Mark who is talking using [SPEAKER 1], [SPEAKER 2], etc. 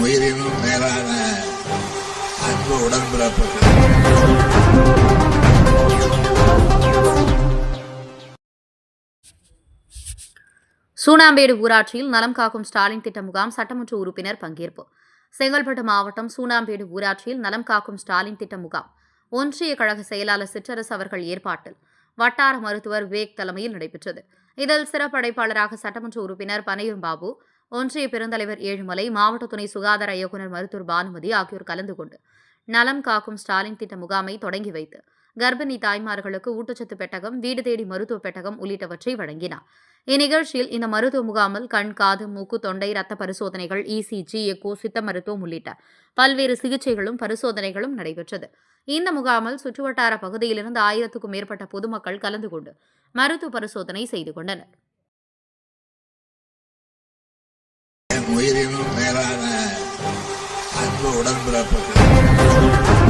[SPEAKER 1] உயிரினும் மேலான அன்பு உடன்பிறப்புகள்.
[SPEAKER 2] சூனாம்பேடு ஊராட்சியில் நலம் காக்கும் ஸ்டாலின் திட்ட முகாம் சட்டமன்ற உறுப்பினர் பங்கேற்பு. செங்கல்பட்டு மாவட்டம் சூனாம்பேடு ஊராட்சியில் நலம் காக்கும் ஸ்டாலின் திட்ட முகாம் ஒன்றிய கழக செயலாளர் சிற்றரசு அவர்கள் ஏற்பாட்டில் வட்டார மருத்துவர் விவேக் தலைமையில் நடைபெற்றது. இதில் சிறப்பு அழைப்பாளராக சட்டமன்ற உறுப்பினர் பனையூர் பாபு, ஒன்றிய பெருந்தலைவர் ஏழுமலை, மாவட்ட துணை சுகாதார இயக்குநர் மருத்துவர் பானுமதி ஆகியோர் கலந்து கொண்டு நலம் காக்கும் ஸ்டாலின் திட்ட முகாமை தொடங்கி வைத்து கர்ப்பிணி தாய்மார்களுக்கு ஊட்டச்சத்து பெட்டகம், வீடு தேடி மருத்துவ பெட்டகம் உள்ளிட்டவற்றை வழங்கினார். இந்நிகழ்ச்சியில் இந்த மருத்துவ முகாமில் கண், காது, மூக்கு, தொண்டை, ரத்த பரிசோதனைகள், இசிஜி, எக்கோ, சித்த மருத்துவம் உள்ளிட்ட பல்வேறு சிகிச்சைகளும் பரிசோதனைகளும் நடைபெற்றது. இந்த முகாமில் சுற்றுவட்டார பகுதியிலிருந்து 1000க்கும் மேற்பட்ட பொதுமக்கள் கலந்து கொண்டு மருத்துவ பரிசோதனை செய்து கொண்டனர்.
[SPEAKER 1] உயிரினும் மேலான அன்பு உடன்பிறப்புகள்.